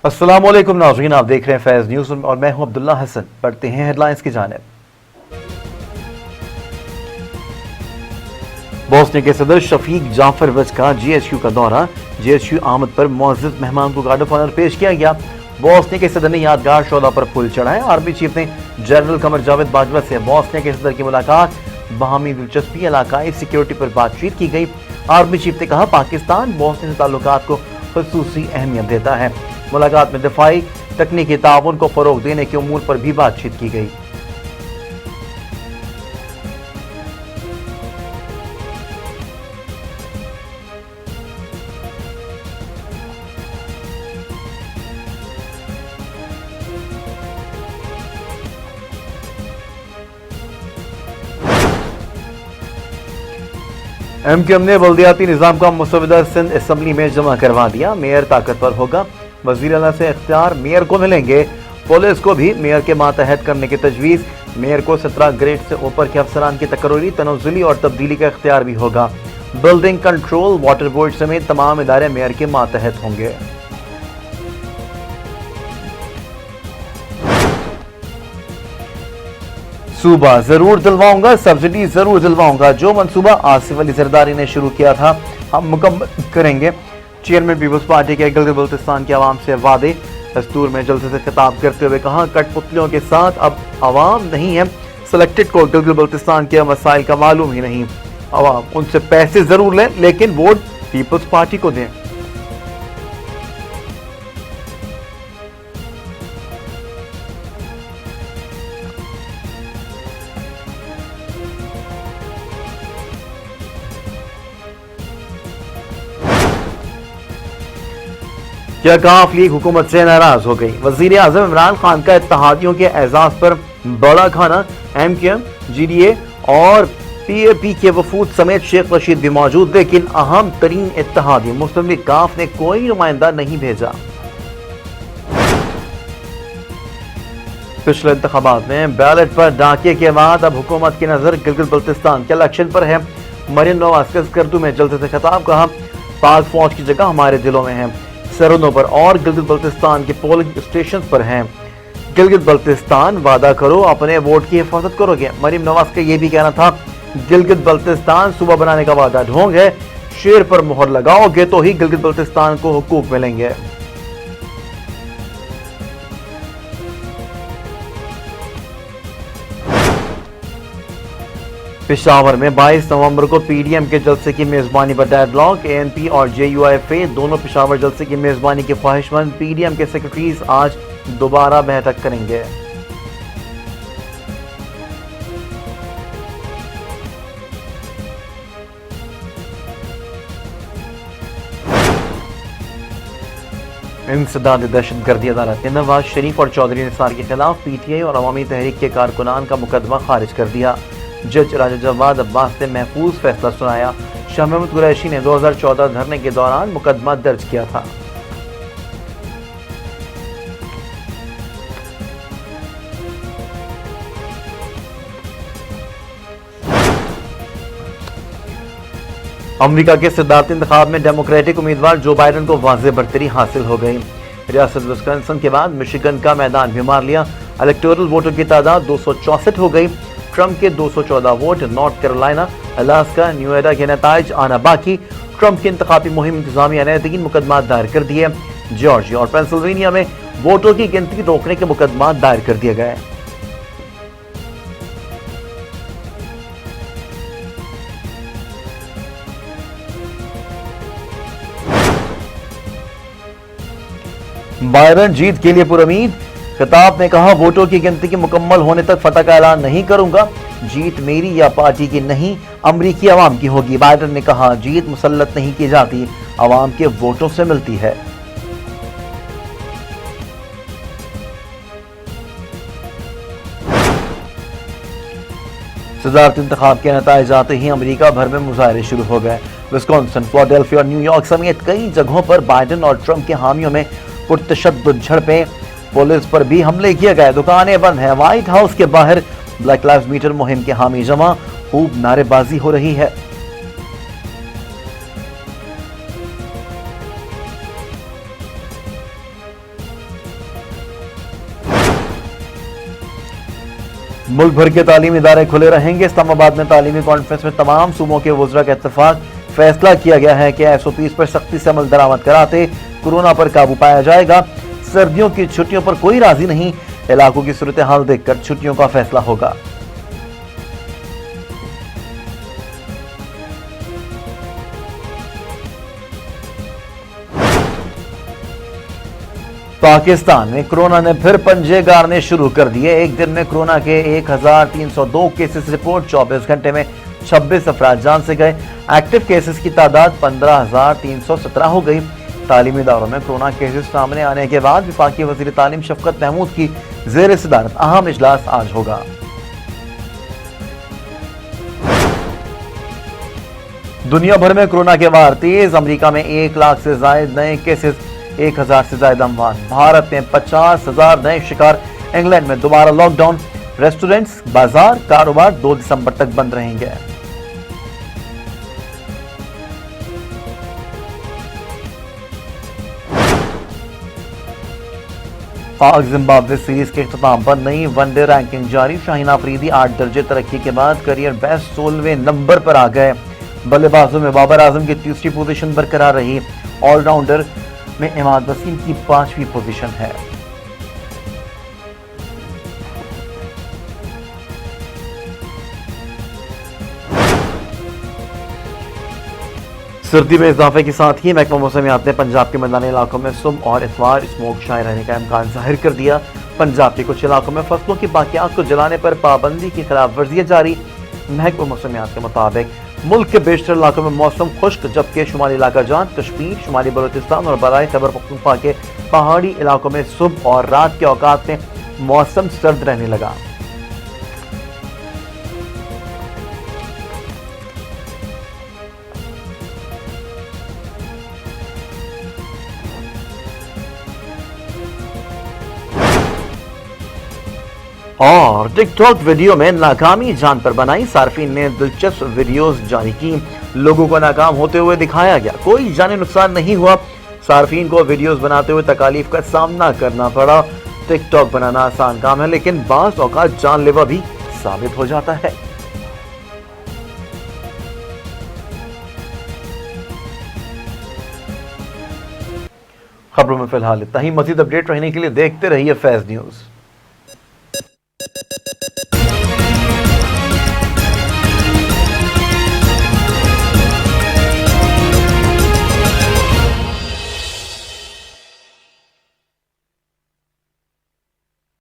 अस्सलाम वालेकुम नाज़रीन, आप देख रहे हैं फैज़ न्यूज़ और मैं हूं अब्दुल्ला हसन। पढ़ते हैं हेडलाइंस की जानिब। बोस्निया के सदर शफीक जाफर वज का GHQ का दौरा। GHQ आमद पर मुअज़्ज़ज़ मेहमान को गार्ड ऑफ ऑनर पेश किया गया। बोस्निया के सदर ने यादगार शोला पर फूल चढ़ाए। आर्मी चीफ ने जनरल कमर जावेद बाजवा से बोस्निया के सदर की मुलाकात। बाहमी दिलचस्पी, इलाकाई सिक्योरिटी पर बातचीत की गई। आर्मी चीफ ने कहा पाकिस्तान बोस्निया से ताल्लुकात को खुसूसी अहमियत देता है। मुलाकात में दिफाई तकनीकी ताउन को फरोग देने के उमूर पर भी बातचीत की गई। MQM ने बल्दियाती निज़ाम का मसौदा सिंध असम्बली में जमा करवा दिया। मेयर ताकतवर होगा। वज़ीर आला से इख्तियार मेयर को मिलेंगे। पुलिस को भी मेयर के मातहत करने की तजवीज़। मेयर को 17 ग्रेड से ऊपर के अफसरान की तकर्री, तनज़्ज़ुली और तब्दीली का इख्तियार भी होगा। बिल्डिंग कंट्रोल, वाटर बोर्ड समेत तमाम इदारे मेयर के मातहत होंगे। सूबा जरूर दिलवाऊंगा, सब्सिडी जरूर दिलवाऊंगा। जो मंसूबा आसिफ अली जरदारी ने शुरू किया था हम मुकम्मल करेंगे। चेयरमैन पीपल्स पार्टी के गिलगित बल्तिस्तान के अवाम से वादे। दस्तूर में जल्द से खिताब करते हुए कहा कठपुतलियों के साथ अब अवाम नहीं है। सिलेक्टेड को गिलगित बल्तिस्तान के मसाइल का मालूम ही नहीं। अवाम उनसे पैसे जरूर लें लेकिन वोट पीपल्स पार्टी को दें। क्या काफ लीग हुकूमत से नाराज हो गई। वजीर आजम इमरान खान का इत्तेहादियों के एजाज पर बड़ा खाना। MQM, GDA और PAP के वफूद समेत शेख रशीद भी मौजूद, लेकिन अहम तरीन इत्तेहादी मुस्लिम लीग काफ ने कोई नुमाइंदा नहीं भेजा। पिछले इंतखाबात में बैलेट पर डाके के बाद अब हुकूमत की नजर गिलगित बल्तिस्तान के इलेक्शन पर है। मरीम नवाज का स्कर्दू में जल्द से खिताब, कहा पाक फौज की जगह हमारे दिलों में है। सरहदों पर और गिलगित बल्तिस्तान के पोलिंग स्टेशन पर हैं। गिलगित बल्तिस्तान वादा करो अपने वोट की हिफाजत करोगे। मरीम नवाज का यह भी कहना था गिलगित बल्तिस्तान सूबा बनाने का वादा ढोंग है। शेर पर मोहर लगाओगे तो ही गिलगित बल्तिस्तान को हुकूक मिलेंगे। पेशावर में 22 नवंबर को PDM के जलसे की मेजबानी पर डेडलॉक। ANP और JUIFA दोनों पेशावर जलसे की मेजबानी के ख्वाहिशमंद। PDM के सेक्रेटरीज आज दोबारा बैठक करेंगे। इंसदाद दहशतगर्दी अदालत ने नवाज शरीफ और चौधरी निसार के खिलाफ PTI और अवामी तहरीक के कारकुनान का मुकदमा खारिज कर दिया। जज राजा जवाद अब्बास ने महफूज फैसला सुनाया। शाह महमूद कुरैशी ने 2014 धरने के दौरान मुकदमा दर्ज किया था। अमेरिका के सदारती इंतखाब में डेमोक्रेटिक उम्मीदवार जो बाइडन को वाज़ेह बढ़तरी हासिल हो गई। रियासत विस्कॉन्सिन के बाद मिशिगन का मैदान भी मार लिया। इलेक्टोरल वोटों की तादाद 264 हो गई। ट्रंप के 214 vote. North Carolina, Alaska, New York के नताइज आना बाकी। ट्रंप की इंतखाबी मुहिम इंतजामिया ने 3 मुकदमा दायर कर दिए। जॉर्जिया और पेंसिल्वेनिया में वोटों की गिनती रोकने के मुकदमा दायर कर दिए गए। बाइडन जीत के लिए पुरउम्मीद। खिताब में कहा वोटों की गिनती के मुकम्मल होने तक फतह का ऐलान नहीं करूंगा। जीत मेरी या पार्टी की नहीं, अमरीकी अवाम की होगी। बाइडन ने कहा जीत मुसल्लत नहीं की जाती, अवाम के वोटों से मिलती है। सदारती इंतखाब के नताइज आते ही अमेरिका भर में मुजाहरे शुरू हो गए। विस्कॉन्सिन, फिलाडेल्फिया और न्यूयॉर्क समेत कई जगहों पर बाइडन और ट्रंप के हामियों में पुरतशद्दुद झड़पें। पुलिस पर भी हमले किए गए। दुकानें बंद हैं। व्हाइट हाउस के बाहर ब्लैक लाइव्स मैटर मुहिम के हामी जमा। खूब नारेबाजी हो रही है। मुल्क भर के तालीमी इदारे खुले रहेंगे। इस्लामाबाद में तालीमी कॉन्फ्रेंस में तमाम सूबों के वज़रा का इत्तेफाक। फैसला किया गया है कि SOPs पर सख्ती से अमल दरामद कराते कोरोना पर काबू पाया जाएगा। सर्दियों की छुट्टियों पर कोई राजी नहीं, इलाकों की सूरत हाल देखकर छुट्टियों का फैसला होगा। पाकिस्तान में कोरोना ने फिर पंजे गाड़ने शुरू कर दिए। एक दिन में कोरोना के 1302 केसेस रिपोर्ट, 24 घंटे में 26 अफराद जान से गए। एक्टिव केसेस की तादाद 15,317 हो गई। तालीमी इदारों में कोरोना केसेस सामने आने के बाद वफाकी वज़ीर तालीम शफकत महमूद की ज़ेर सदारत अहम इजलास आज होगा। दुनिया भर में कोरोना के वार तेज। अमेरिका में 1 लाख से ज्यादा नए केसेस, 1000 से ज्यादा अमवात। भारत में 50,000 नए शिकार। इंग्लैंड में दोबारा लॉकडाउन। रेस्टोरेंट्स, बाजार, कारोबार 2 दिसंबर तक बंद रहेंगे। पाक जिम्बाब्वे सीरीज के इख्तिताम पर नई वनडे रैंकिंग जारी। शाहीन अफरीदी 8 दर्जे तरक्की के बाद करियर बेस्ट 16वें नंबर पर आ गए। बल्लेबाजों में बाबर आजम की तीसरी पोजीशन बरकरार रही। ऑलराउंडर में इमाद वसीम की 5वीं पोजीशन है। सर्दी में इजाफे के साथ ही महकमा मौसमियात ने पंजाब के मैदानी इलाकों में सुबह और इतवार स्मोक छाए रहने का इम्कान जाहिर कर दिया। पंजाब के कुछ इलाकों में फसलों की बाकियात को जलाने पर पाबंदी की खिलाफ वर्जियां जारी। महकमा मौसमियात के मुताबिक मुल्क के बेशतर इलाकों में मौसम खुश्क, जबकि शुमाली इलाका जात, कश्मीर, शुमाली बलूचिस्तान और बराए खैबर पख्तूनख्वा के पहाड़ी इलाकों में सुबह और रात के औकात में मौसम सर्द रहने लगा। और टिकटॉक वीडियो में नाकामी जान पर बनाई। सार्फिन ने दिलचस्प वीडियोस जारी की। लोगों को नाकाम होते हुए दिखाया गया। कोई जानी नुकसान नहीं हुआ। सार्फिन को वीडियोस बनाते हुए तकालीफ का सामना करना पड़ा। टिकटॉक बनाना आसान काम है, लेकिन बाज़ औक़ात जानलेवा भी साबित हो जाता है। खबरों में फिलहाल इतना ही। मज़ीद अपडेट रहने के लिए देखते रहिए फैज़ न्यूज़।